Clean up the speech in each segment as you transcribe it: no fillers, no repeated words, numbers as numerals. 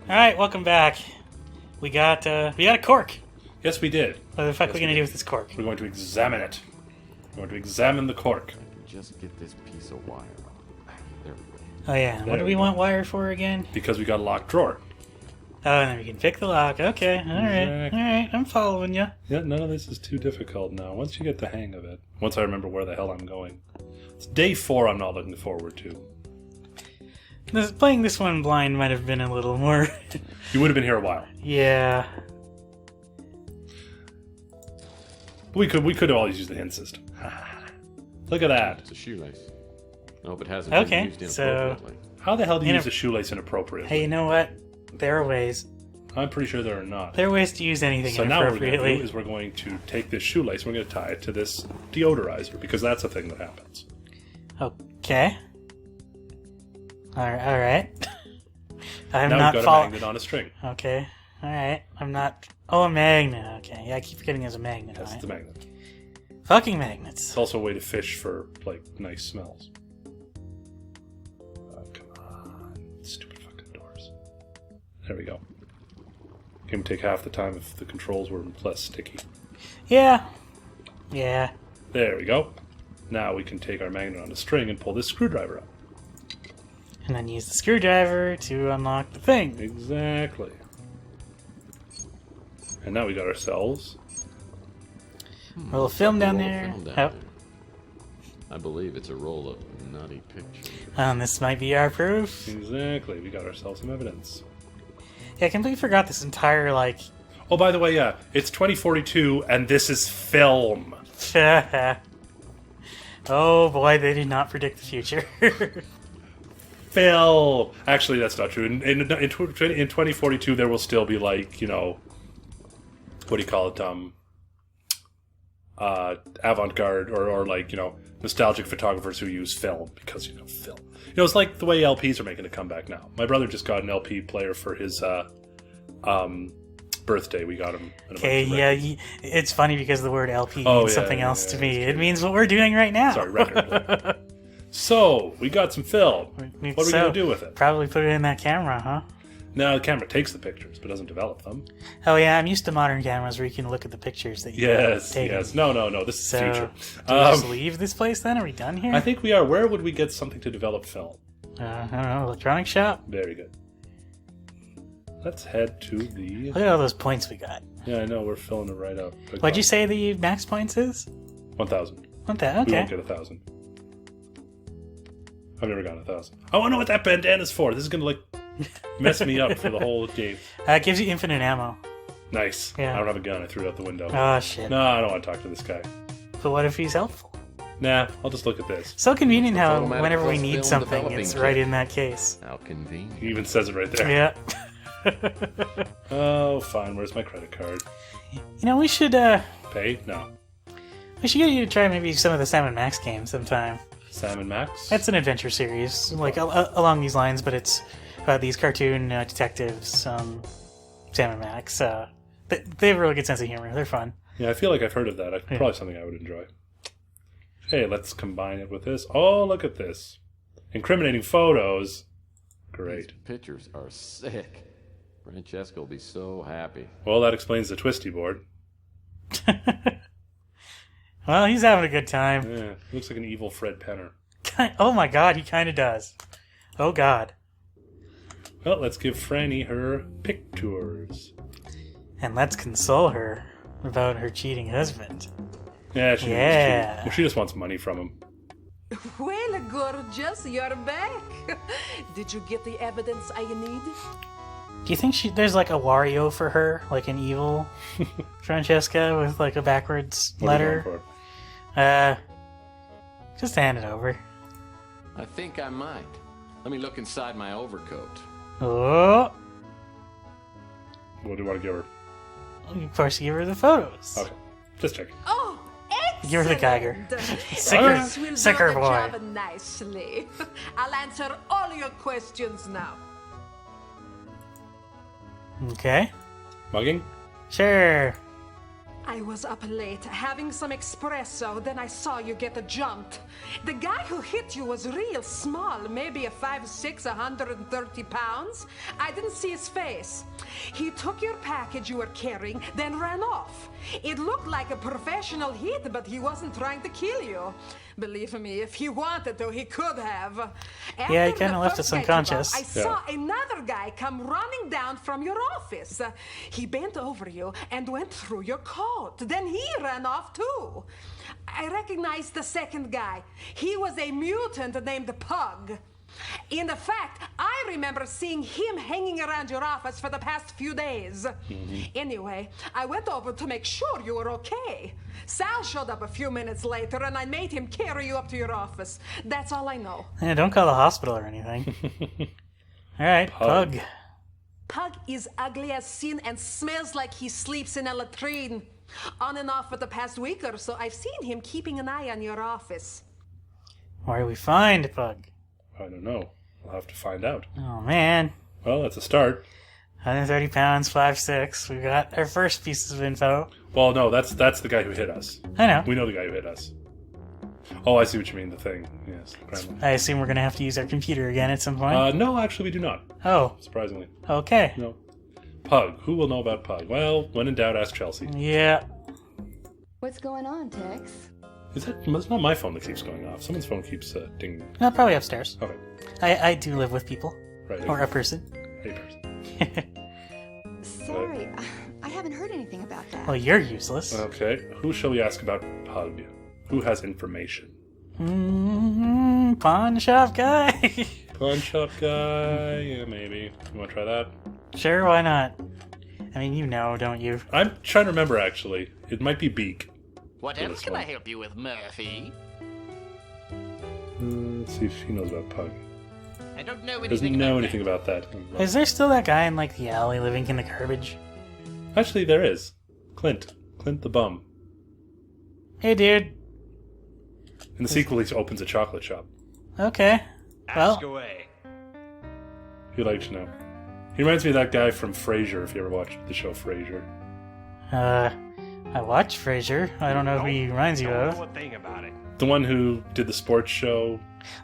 Alright, welcome back. We got a cork. Yes, we did. What the fuck are we gonna do with this cork? We're going to examine it. We're going to examine the cork. I can just get this piece of wire. There we go. Oh yeah, what do we want wire for again? Because we got a locked drawer. Oh, and then we can pick the lock. Okay, alright, I'm following you. Yeah, none of this is too difficult now. Once you get the hang of it. Once I remember where the hell I'm going. It's day 4 I'm not looking forward to. Playing this one blind might have been a little more... You would have been here a while. Yeah. We could always use the hint system. Look at that. It's a shoelace. I hope it hasn't been Okay, used so... inappropriately. How the hell do you use a shoelace inappropriately? Hey, you know what? There are ways. I'm pretty sure there are not. There are ways to use anything So now what we're going inappropriately. to do is we're going to take this shoelace, we're going to tie it to this deodorizer, because that's a thing that happens. Okay. Alright. I'm now not we've got a magnet on a string. Okay. Alright. I'm not... Oh, a magnet. Okay. Yeah, I keep forgetting there's a magnet Yes, on it's it. a magnet. Fucking magnets. It's also a way to fish for, like, nice smells. Oh, come on. Stupid fucking doors. There we go. It would take half the time if the controls were less sticky. Yeah. Yeah. There we go. Now we can take our magnet on a string and pull this screwdriver out. And then use the screwdriver to unlock the thing. Exactly. And now we got ourselves... Roll of film down Roll of there. film down Oh. there. I believe it's a roll of nutty pictures. This might be our proof. Exactly. We got ourselves some evidence. Yeah, I completely forgot this entire, like... Oh, by the way, yeah. It's 2042, and this is film. Oh boy, they did not predict the future. Film. Actually, that's not true. In 2042, there will still be, like, you know... What do you call it? Avant-garde or like, you know, nostalgic photographers who use film because, you know, film. You know, it's like the way LPs are making a comeback now. My brother just got an LP player for his birthday. We got him an Okay, yeah, it's funny because the word LP Oh, means yeah, something yeah, else yeah, to me. it's It means what we're doing right now. Sorry, record player. So, we got some film. What are we going to do with it? Probably put it in that camera, huh? No, the camera takes the pictures, but doesn't develop them. Oh yeah, I'm used to modern cameras where you can look at the pictures that you take. Yes. No, this is the future. Do we just leave this place then? Are we done here? I think we are. Where would we get something to develop film? I don't know, electronic shop? Very good. Let's head to the... Look at all those points we got. Yeah, I know, we're filling it right up. What'd you say the max points is? 1,000. 1,000, We okay. won't get 1,000. I've never gotten 1,000. I want to know what that bandana's for. This is going to, like, mess me up for the whole game. It gives you infinite ammo. Nice. Yeah. I don't have a gun. I threw it out the window. Oh shit. No, I don't want to talk to this guy. But what if he's helpful? Nah, I'll just look at this. So convenient how Automatic whenever we film need something, developing it's kit. right in that case. How convenient. He even says it right there. Yeah. Oh, fine. Where's my credit card? You know, we should Pay? No. get you to try maybe some of the Sam and Max games sometime. Sam and Max? That's an adventure series, like along these lines, but it's about these cartoon detectives, Sam and Max. They have a really good sense of humor. They're fun. Yeah, I feel like I've heard of that. Probably something I would enjoy. Hey, let's combine it with this. Oh, look at this. Incriminating photos. Great. These pictures are sick. Francesca will be so happy. Well, that explains the Twisty Board. Well, he's having a good time. Yeah, looks like an evil Fred Penner. Oh my god, he kind of does. Oh god. Well, let's give Franny her pictures. And let's console her about her cheating husband. Yeah, she Yeah. Well, she just wants money from him. Well, gorgeous, you're back. Did you get the evidence I need? Do you think there's like a Wario for her, like an evil Francesca with like a backwards What are you letter? going for? Just hand it over. I think I might. Let me look inside my overcoat. Oh, What do you want to give her? of course, give her the photos. Okay, just check. Oh, excellent. Give her the Geiger. Sicker, will sicker do the boy. job nicely. I'll answer all your questions now. Okay, Mugging? sure. I I was up late having some espresso, then I saw you get jumped. The guy who hit you was real small, maybe a 5'6", 130 pounds. I didn't see his face. He took your package you were carrying, then ran off. It looked like a professional hit, but he wasn't trying to kill you. Believe me, if he wanted to, he could have. Yeah, he After kind the of left first us guy took unconscious. off, I saw another guy come running down from your office. He bent over you and went through your coat. Then he ran off too. I recognized the second guy. He was a mutant named Pug. In fact, I remember seeing him hanging around your office for the past few days. Anyway, I went over to make sure you were okay. Sal showed up a few minutes later, and I made him carry you up to your office. That's all I know. Yeah, don't call the hospital or anything. All right, Pug. Pug is ugly as sin and smells like he sleeps in a latrine. On and off for the past week or so, I've seen him keeping an eye on your office. Where do we find Pug? I don't know. We'll have to find out. Oh, man. Well, that's a start. 130 pounds, 5'6". We got our first pieces of info. Well, no, that's the guy who hit us. I know. We know the guy who hit us. Oh, I see what you mean. The thing. Yes. I assume we're going to have to use our computer again at some point. No, actually, we do not. Oh, Surprisingly. okay. No. Pug. Who will know about Pug? Well, when in doubt, ask Chelsea. Yeah. What's going on, Tex? It's not my phone that keeps going off. Someone's phone keeps dinging. No, probably upstairs. Okay. I do live with people. Right. Or a person. A person. Sorry, I haven't heard anything about that. Well, you're useless. Okay. Who shall we ask about Pug? Who has information? Pawn shop guy. Pawn shop guy. Yeah, maybe. You want to try that? Sure, why not? I mean, you know, don't you? I'm trying to remember, actually. It might be Beak. What Yeah, else this can I one. help you with, Murphy? Let's see if he knows about Pug. I don't know Doesn't anything know about anything about that. Is there still that guy in, like, the alley living in the garbage? Actually, there is. Clint. Clint the bum. Hey, dude. In the sequel, he opens a chocolate shop. Okay. Well, away. He'd like to know. He reminds me of that guy from Frasier, if you ever watched the show Frasier. I watch Frasier. I don't know who he reminds you of. a thing about it. The one who did the sports show.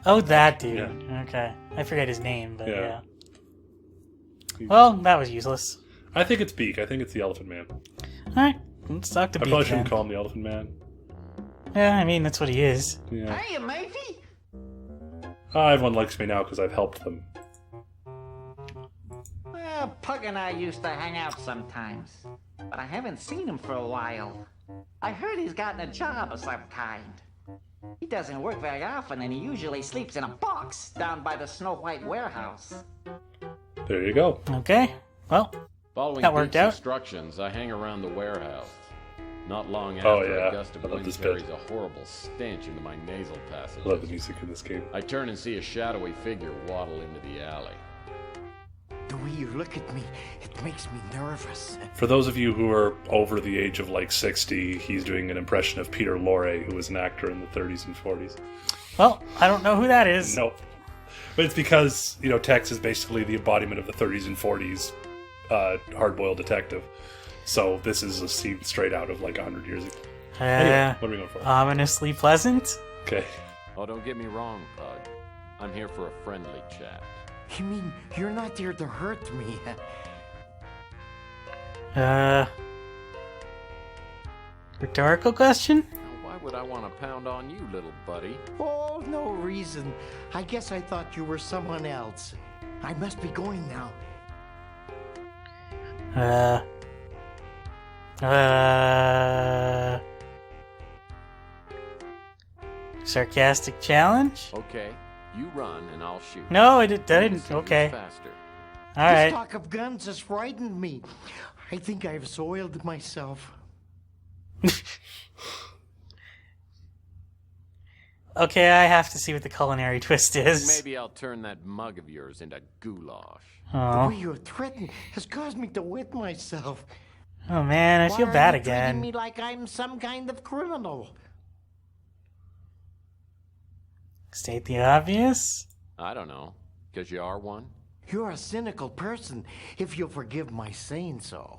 Oh, that dude. Yeah. Okay. I forget his name, but Yeah. yeah. Well, that was useless. I think it's Beak. I think it's the Elephant Man. Alright, let's talk to I Beak probably then. shouldn't call him the Elephant Man. Yeah, I mean, that's what he is. Yeah. Hey, Murphy! Everyone likes me now because I've helped them. Well, Pug and I used to hang out sometimes, but I haven't seen him for a while. I heard he's gotten a job of some kind. He doesn't work very often, and he usually sleeps in a box down by the Snow White warehouse. There you go. Okay, well, Following That worked Beak's out. instructions, I hang around the warehouse. Not long after, Oh, yeah. a gust of I love wind this bit. carries a horrible stench into my nasal passage. I love the music in this game. I turn and see a shadowy figure waddle into the alley. The way you look at me, it makes me nervous. For those of you who are over the age of like 60, he's doing an impression of Peter Lorre, who was an actor in the 30s and 40s. well, I don't know who that is. Nope. But it's because, Tex is basically the embodiment of the 30s and 40s hard-boiled detective. So this is a scene straight out of like 100 years ago. Anyway, what are we going for? Ominously pleasant? Okay. Oh, don't get me wrong, Pug. I'm here for a friendly chat. You mean you're not there to hurt me? Rhetorical question? Now, why would I want to pound on you, little buddy? Oh, no reason. I guess I thought you were someone else. I must be going now. Sarcastic challenge? Okay, you run and I'll shoot. No, I Who's didn't. Okay. faster? This Alright. talk of guns has frightened me. I think I've soiled myself. Okay, I have to see what the culinary twist is. Maybe I'll turn that mug of yours into goulash. The Oh. way you threaten has caused me to wet myself. Oh man, I Why feel are bad you treating again. me like I'm some kind of criminal? State the obvious? I don't know, because you are one? You're a cynical person, if you'll forgive my saying so.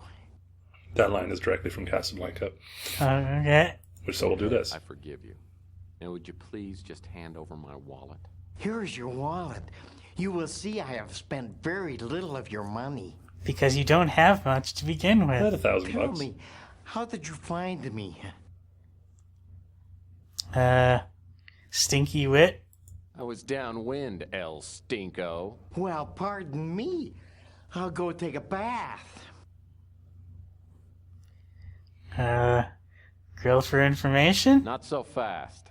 That line is directly from Casablanca. Okay. Which, so we'll do this. I forgive you. Now, would you please just hand over my wallet? Here's your wallet. You will see I have spent very little of your money. Because you don't have much to begin I had with. $1,000 Tell bucks. me, how did you find me? Stinky wit. I was downwind, El Stinko. Well, pardon me. I'll go take a bath. Grill for information? Not so fast.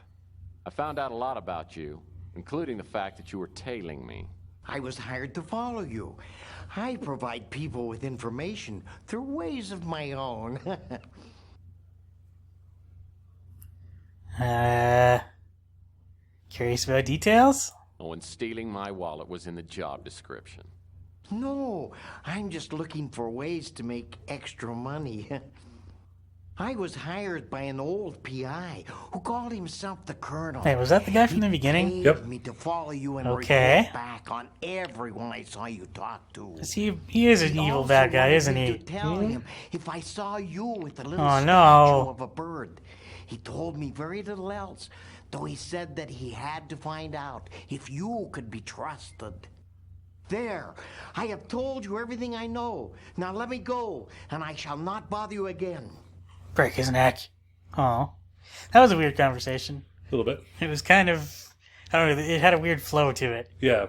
I found out a lot about you, including the fact that you were tailing me. I was hired to follow you. I provide people with information through ways of my own. Curious about details? Oh, and stealing my wallet was in the job description. No, I'm just looking for ways to make extra money. I was hired by an old PI who called himself the Colonel. Hey, was that the guy from the He beginning? paid Yep. me to follow you and Okay. report back on everyone I saw you talk to. See, he is an He evil also bad guy, wanted isn't me he? to tell him if I saw you with a little Oh, statue no. of a bird. He told me very little else, though he said that he had to find out if you could be trusted. There, I have told you everything I know. Now let me go, and I shall not bother you again. Break his neck. Oh. That was a weird conversation. A little bit. It was kind of... I don't know, it had a weird flow to it. Yeah.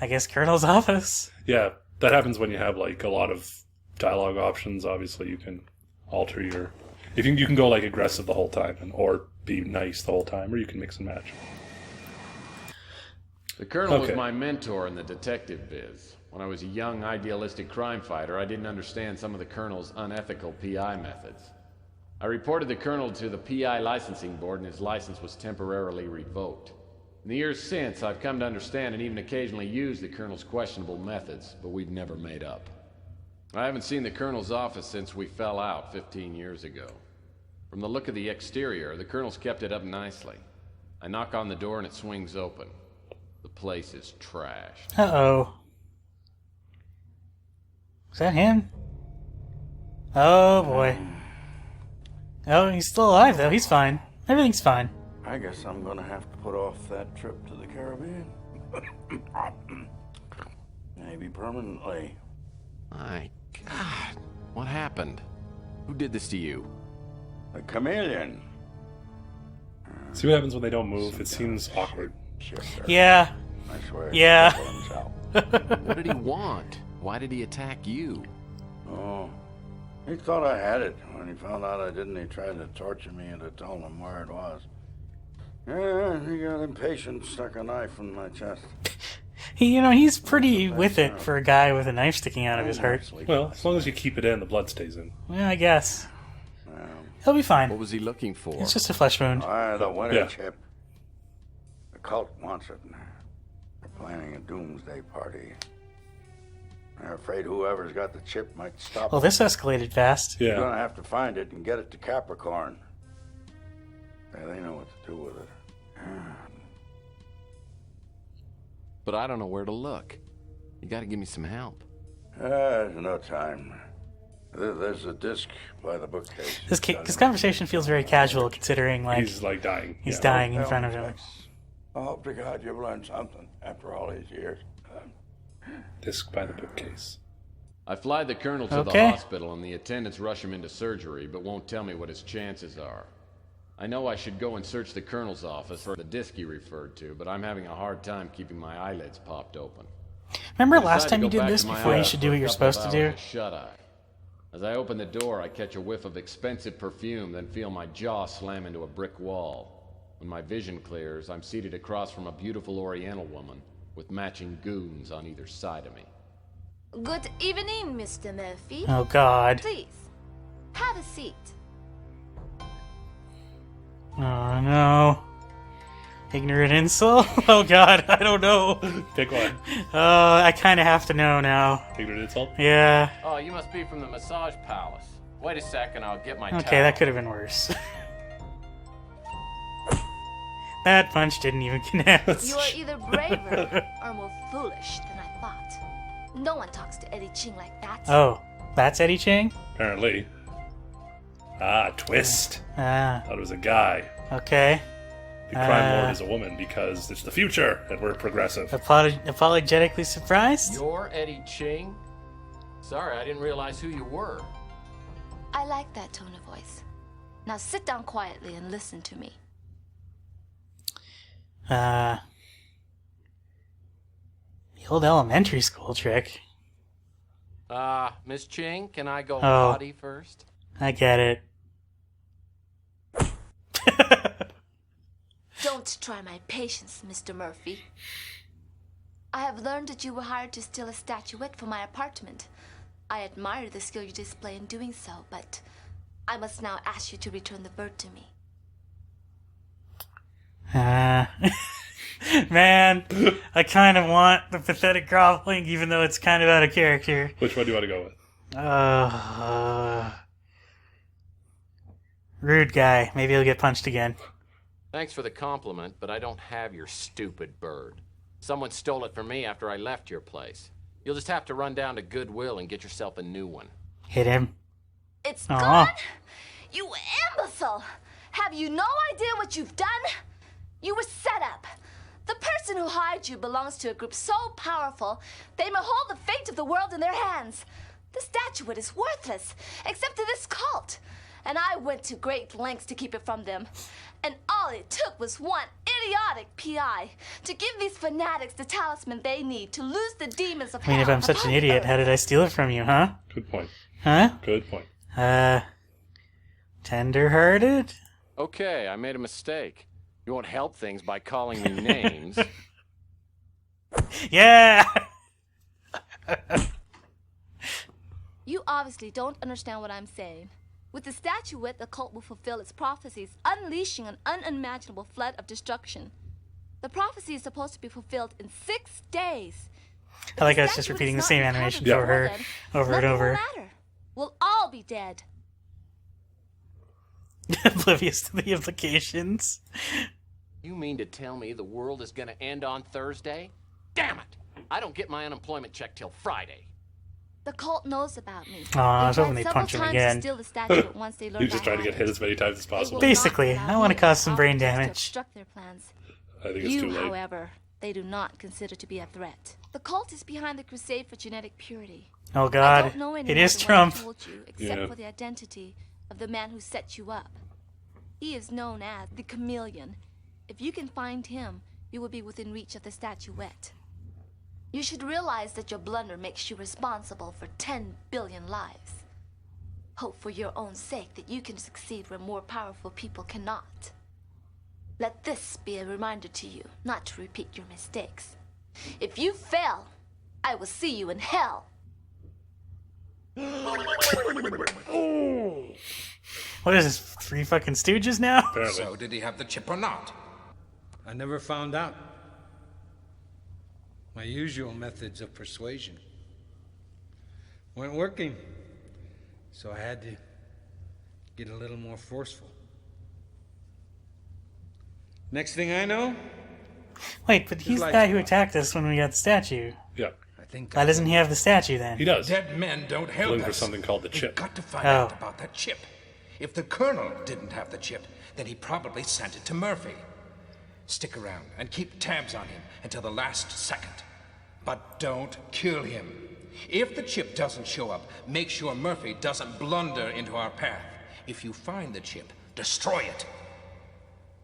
I guess Colonel's office. Yeah. That happens when you have, like, a lot of dialogue options. Obviously, you can alter your... If you can go, like, aggressive the whole time, or be nice the whole time, or you can mix and match. The Colonel Okay. was my mentor in the detective biz. When I was a young, idealistic crime fighter, I didn't understand some of the Colonel's unethical PI methods. I reported the Colonel to the PI licensing board, and his license was temporarily revoked. In the years since, I've come to understand and even occasionally use the Colonel's questionable methods, but we've never made up. I haven't seen the Colonel's office since we fell out 15 years ago. From the look of the exterior, the Colonel's kept it up nicely. I knock on the door and it swings open. The place is trashed. Uh-oh. Is that him? Oh, boy. Oh, he's still alive, though. He's fine. Everything's fine. I guess I'm gonna have to put off that trip to the Caribbean. Maybe permanently. My God, what happened? Who did this to you? The chameleon. See what happens when they don't move? It seems awkward. Shifter. Yeah. I swear. Yeah. He killed himself. What did he want? Why did he attack you? Oh, he thought I had it. When he found out I didn't, he tried to torture me into telling him where it was. Yeah, he got impatient, stuck a knife in my chest. He's pretty with it for a guy with a knife sticking out of his heart. Well, as long as you keep it in, the blood stays in. Well, I guess. He'll be What fine. was he looking for? It's just a flesh wound. The winter Yeah. chip. The cult wants it. They're planning a doomsday party. They're afraid whoever's got the chip might stop Well, them. this escalated fast. You're Yeah. gonna have to find it and get it to Capricorn. Yeah, they know what to do with it. But I don't know where to look. You gotta give me some help. There's no time. There's a disc by the bookcase. This conversation feels very casual, considering, like, He's, like, dying. he's Yeah. dying in front of him. I hope to God you've learned something after all these years. Disc by the bookcase. I fly the Colonel to the Okay. hospital and the attendants rush him into surgery, but won't tell me what his chances are. I know I should go and search the Colonel's office for the disc he referred to, but I'm having a hard time keeping my eyelids popped open. Remember I last decide time to you go did back this to my before you office should for do a what you're couple of supposed to do? hours of shut-eye. As I open the door, I catch a whiff of expensive perfume, then feel my jaw slam into a brick wall. When my vision clears, I'm seated across from a beautiful Oriental woman with matching goons on either side of me. Good evening, Mr. Murphy. Oh, God. Please, have a seat. Oh, no. Ignorant insult? Oh, God, I don't know. Pick one. I kind of have to know now. Ignorant insult? Yeah. Oh, you must be from the massage palace. Wait a second, I'll get my Okay, that could have been worse. That punch didn't even connect. You are either braver or more foolish than I thought. No one talks to Eddie Ching like that. Oh, that's Eddie Chang? Apparently. Ah, twist. Ah, Thought it was a guy. okay. The crime lord is a woman because it's the future and we're progressive. Apologetically surprised? You're Eddie Ching? Sorry, I didn't realize who you were. I like that tone of voice. Now sit down quietly and listen to me. The old elementary school trick. Miss Ching, can I go Oh. potty first? I get it. Don't try my patience, Mr. Murphy. I have learned that you were hired to steal a statuette from my apartment. I admire the skill you display in doing so, but I must now ask you to return the bird to me. Man, I kind of want the pathetic groveling, even though it's kind of out of character. Which one do you want to go with? Rude guy. Maybe he'll get punched again. Thanks for the compliment, but I don't have your stupid bird. Someone stole it from me after I left your place. You'll just have to run down to Goodwill and get yourself a new one. Hit him. It's Aw. gone? You imbecile! Have you no idea what you've done? You were set up. The person who hired you belongs to a group so powerful, they may hold the fate of the world in their hands. The statuette is worthless, except to this cult. And I went to great lengths to keep it from them. And all it took was one idiotic PI to give these fanatics the talisman they need to lose the demons of I mean, if hell I'm such an upon idiot, Earth. how did I steal it from you, huh? Good point. Huh? Good point. Tender-hearted? Okay, I made a mistake. You won't help things by calling me names. Yeah! You obviously don't understand what I'm saying. With the statuette, the cult will fulfill its prophecies, unleashing an unimaginable flood of destruction. The prophecy is supposed to be fulfilled in 6 days. I like how it's just repeating the same animation for her over and over. Matter. We'll all be dead. Oblivious to the implications. You mean to tell me the world is gonna end on Thursday? Damn it! I don't get my unemployment check till Friday. The cult knows about me. Aw, I was They hoping they'd tried punch him several again. times to steal the statuette once they learned He's just I trying to had get hit it. as many times as They possible. will Basically, not I allow want to me cause some or brain others to damage. obstruct their plans. I think it's too You, late. however, they do not consider to be a threat. The cult is behind the crusade for genetic purity. Oh I god, don't know any it more is than what I Trump. told you, except Yeah. for the identity of the man who set you up. He is known as the Chameleon. If you can find him, you will be within reach of the statuette. You should realize that your blunder makes you responsible for 10 billion lives. Hope for your own sake that you can succeed where more powerful people cannot. Let this be a reminder to you not to repeat your mistakes. If you fail, I will see you in hell. What is this, 3 fucking Stooges now? Apparently. So, did he have the chip or not? I never found out. My usual methods of persuasion weren't working, so I had to get a little more forceful. Next thing I know, Wait, but he's the guy who attacked us when we got the statue. Yeah. I think Why doesn't he have the statue then? He does. dead men don't help Looking for us. something called the We've chip. got to find Oh. out about that chip. If the Colonel didn't have the chip, then he probably sent it to Murphy. Stick around and keep tabs on him until the last second. But don't kill him. If the chip doesn't show up, make sure Murphy doesn't blunder into our path. If you find the chip, destroy it.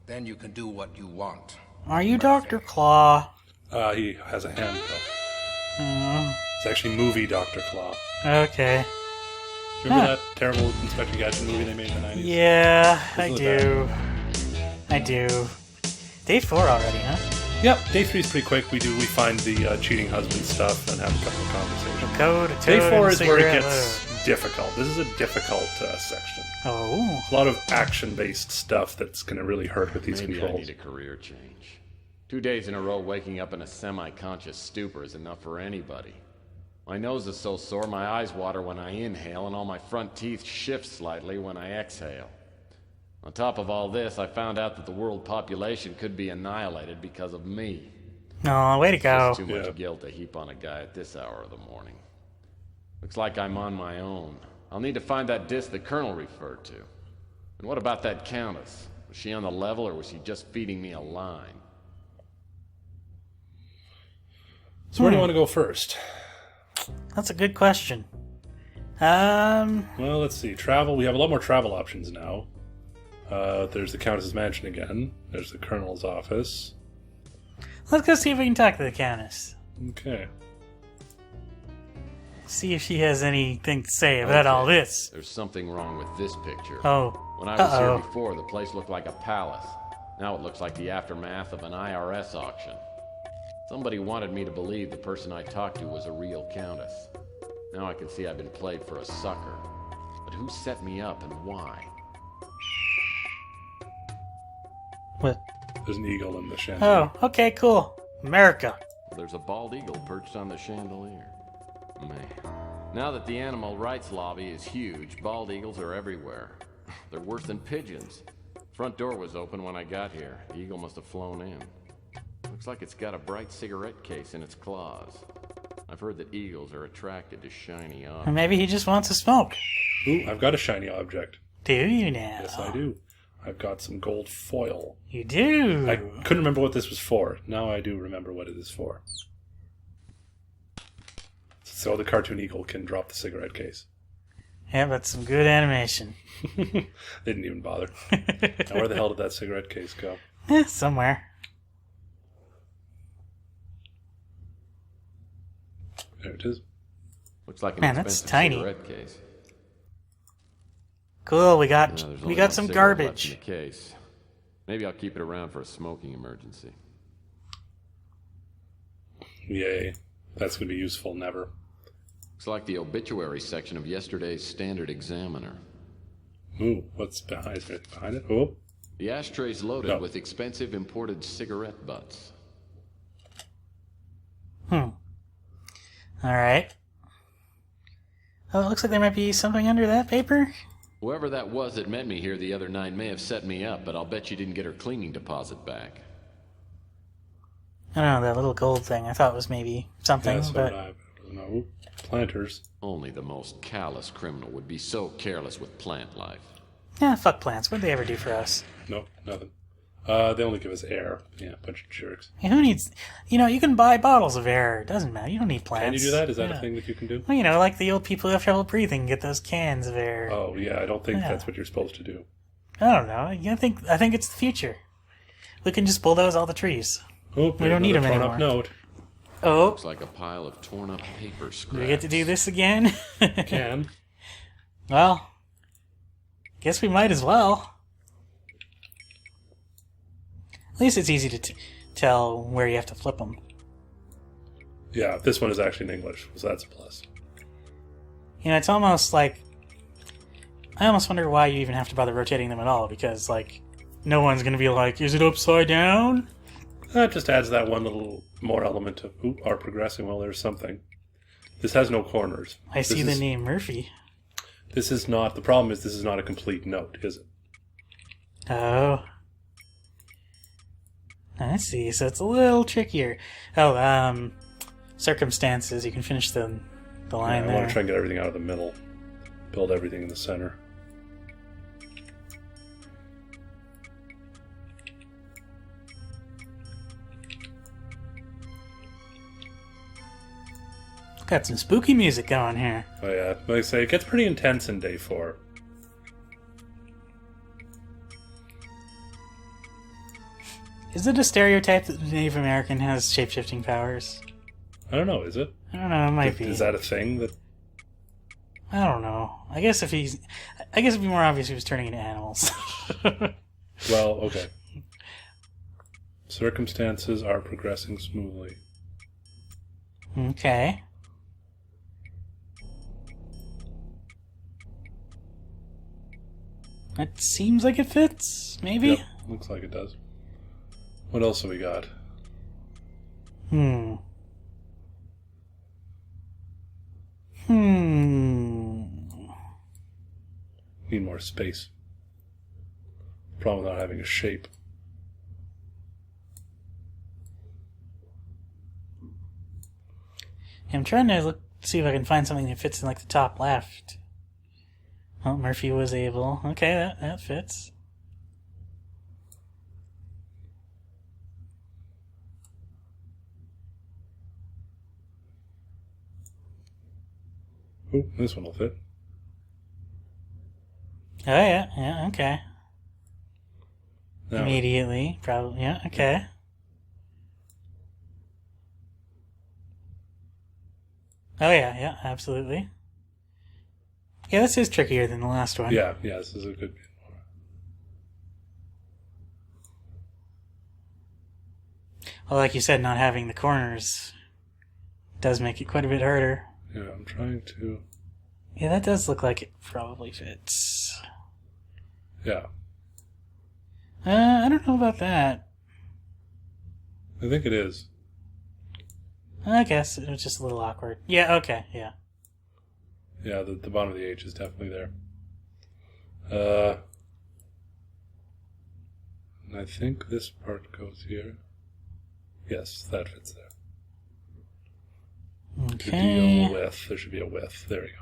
Then you can do what you want. Are you Dr. Claw? He has a hand, though. It's actually movie Dr. Claw. Okay. Remember that terrible Inspector Gadget movie they made in the 90s? Yeah, I Wasn't do. I do. Day 4 already, huh? Yep, day 3 is pretty quick. We find the cheating husband stuff and have a couple of conversations. Code, Day 4 and is where it cigarette gets difficult. This is a difficult section. Oh. A lot of action-based stuff that's going to really hurt with these Maybe controls. I need a career change. 2 days in a row waking up in a semi-conscious stupor is enough for anybody. My nose is so sore my eyes water when I inhale and all my front teeth shift slightly when I exhale. On top of all this, I found out that the world population could be annihilated because of me. No, way to go. It's just too much guilt to heap on a guy at this hour of the morning. Looks like I'm on my own. I'll need to find that disc the Colonel referred to. And what about that Countess? Was she on the level, or was she just feeding me a line? So where do you want to go first? That's a good question. Well, let's see. Travel. We have a lot more travel options now. There's the Countesss Mansion again. There's the Colonel's office. Let's go see if we can talk to the Countess. Okay. See if she has anything to say about all this. There's something wrong with this picture. Oh. When I was here before, the place looked like a palace. Now it looks like the aftermath of an IRS auction. Somebody wanted me to believe the person I talked to was a real countess. Now I can see I've been played for a sucker. But who set me up and why? What? There's an eagle in the chandelier. Oh, okay, cool. America. There's a bald eagle perched on the chandelier. Man. Now that the animal rights lobby is huge, bald eagles are everywhere. They're worse than pigeons. Front door was open when I got here. The eagle must have flown in. Looks like it's got a bright cigarette case in its claws. I've heard that eagles are attracted to shiny objects. Or maybe he just wants to smoke. Ooh, I've got a shiny object. Do you now? Yes, I do. I've got some gold foil. You do? I couldn't remember what this was for. Now I do remember what it is for. So the cartoon eagle can drop the cigarette case. Yeah, that's some good animation. They didn't even bother. Now where the hell did that cigarette case go? Somewhere. There it is. Looks like an Man, that's expensive tiny. cigarette case. Cool, we got There's we only got one some cigarette left garbage. in the case. Maybe I'll keep it around for a smoking emergency. Yay. That's going to be useful, never. Looks like the obituary section of yesterday's Standard Examiner. Ooh, what's behind it? Behind it? Oh. The ashtray's loaded with expensive imported cigarette butts. Alright. Oh, it looks like there might be something under that paper. Whoever that was that met me here the other night may have set me up, but I'll bet you didn't get her cleaning deposit back. I don't know, that little gold thing. I thought it was maybe something, Yeah, so but... did I don't know. Planters. Only the most callous criminal would be so careless with plant life. Yeah, fuck plants. What'd they ever do for us? Nope, nothing. They only give us air. Yeah, bunch of jerks. Yeah, who needs... You know, you can buy bottles of air. It doesn't matter. You don't need plants. Can you do that? Is that a thing that you can do? Well, you know, like the old people who have trouble breathing get those cans of air. Oh, yeah, I don't think that's what you're supposed to do. I don't know. I think it's the future. We can just bulldoze all the trees. Oh, we don't need them anymore. Up note. Oh. Looks like a pile of torn up paper scraps. Do we get to do this again? Can. Well, guess we might as well. At least it's easy to tell where you have to flip them. Yeah, this one is actually in English, so that's a plus. You know, it's almost like... I almost wonder why you even have to bother rotating them at all, because, like, no one's going to be like, is it upside down? That just adds that one little more element of, are progressing, well, there's something. This has no corners. I see the name Murphy. This is not, the problem is this is not a complete note, is it? Oh. I see, so it's a little trickier. Oh, circumstances, you can finish the line there. I want to try and get everything out of the middle. Build everything in the center. Got some spooky music going here. Oh yeah, like I say, it gets pretty intense in day 4. Is it a stereotype that the Native American has shape-shifting powers? I don't know, is it? I don't know, it might be. Is that a thing that... I don't know. I guess it'd be more obvious if he was turning into animals. Well, okay. Circumstances are progressing smoothly. Okay. That seems like it fits, maybe? Yep, looks like it does. What else have we got? Need more space. Problem with not having a shape. I'm trying to see if I can find something that fits in like the top left. Oh, Murphy was able. Okay, that fits. Ooh, this one will fit. Oh, yeah, okay. Now, Immediately, probably, yeah, okay. Oh, yeah, absolutely. Yeah, this is trickier than the last one. yeah, this is a good one. Well, like you said, not having the corners does make it quite a bit harder. Yeah, I'm trying to... Yeah, that does look like it probably fits. Yeah. I don't know about that. I think it is. I guess it was just a little awkward. Yeah, okay, yeah. Yeah, the bottom of the H is definitely there. And I think this part goes here. Yes, that fits there. Okay. To deal with, there should be a width. There we go.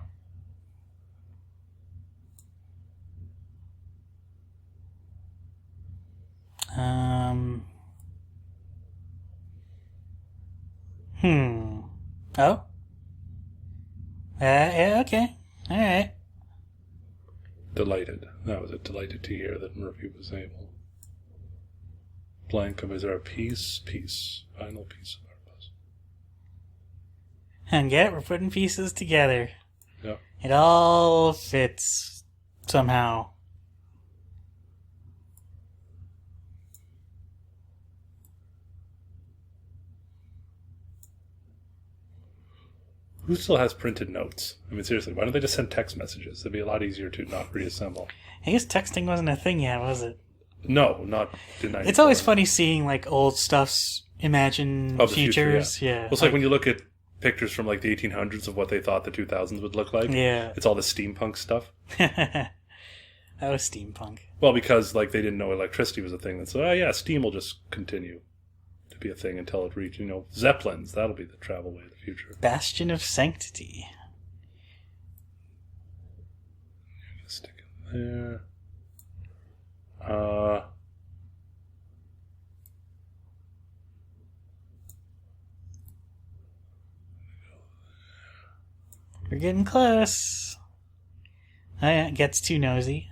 Oh? Yeah, okay. Alright. Delighted. That was it. Delighted to hear that Murphy was able. Blank of, is there a piece? Piece. Final piece of our puzzle. And get it, we're putting pieces together. Yeah. It all fits somehow. Who still has printed notes? I mean, seriously, why don't they just send text messages? It'd be a lot easier to not reassemble. I guess texting wasn't a thing yet, was it? No, not in 94. It's always funny seeing, like, old stuff's imagine Of the futures. future, Yeah. Well, it's like when you look at pictures from, like, the 1800s of what they thought the 2000s would look like. Yeah. It's all the steampunk stuff. That was steampunk. Well, because, like, they didn't know electricity was a thing. So, oh, yeah, steam will just continue to be a thing until it reaches, Zeppelins. That'll be the travel way of the future. Bastion of Sanctity. Stick it there. We're getting close. Oh, yeah, it gets too nosy.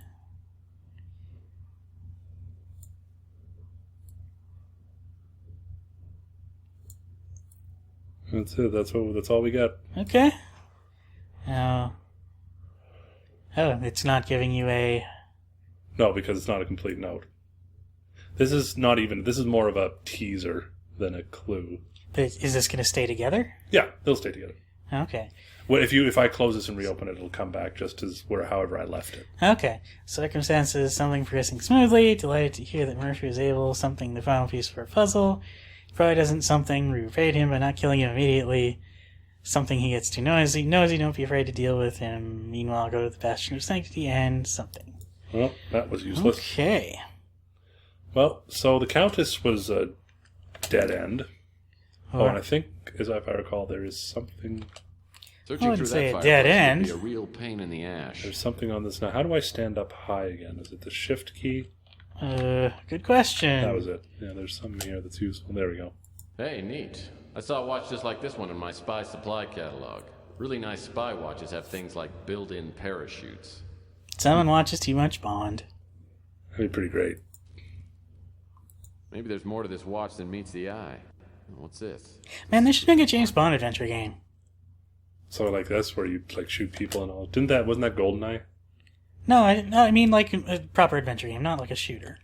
That's it. That's all we got. Okay. Oh, it's not giving you a... No, because it's not a complete note. This is more of a teaser than a clue. But is this going to stay together? Yeah, they'll stay together. Okay. Well, if I close this and reopen it, it'll come back just as however I left it. Okay. Circumstances, something progressing smoothly. Delighted to hear that Murphy was able. Something, the final piece for a puzzle. Probably doesn't something. We repaid him by not killing him immediately. Something, he gets too noisy. Nosy, don't be afraid to deal with him. Meanwhile, go to the Bastion of Sanctity and something. Well, that was useless. Okay. Well, so the Countess was a dead end. Oh, and I think, as if I recall, there is something... Searching through that fireplace dead end. would be a real pain in the ash. There's something on this now. How do I stand up high again? Is it the shift key? Good question. That was it. Yeah, there's something here that's useful. There we go. Hey, neat. I saw a watch just like this one in my spy supply catalog. Really nice spy watches have things like built-in parachutes. Someone watches too much Bond. That'd be pretty great. Maybe there's more to this watch than meets the eye. What's this? Man, they should make a James Bond adventure game. So like this, where you like shoot people and all. Wasn't that GoldenEye? No, I mean like a proper adventure game, not like a shooter.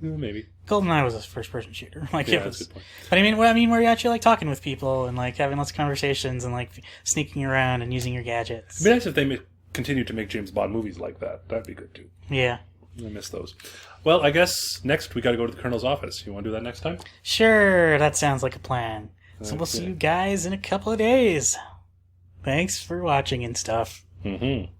Maybe. GoldenEye was a first-person shooter. Like yeah, it was. that's a good point. But I mean, where you're actually like talking with people and like having lots of conversations and like sneaking around and using your gadgets. It'd be nice if they continue to make James Bond movies like that. That'd be good too. Yeah. I miss those. Well, I guess next we got to go to the Colonel's office. You want to do that next time? Sure, that sounds like a plan. So we'll Okay. see you guys in a couple of days. Thanks for watching and stuff. Mm-hmm.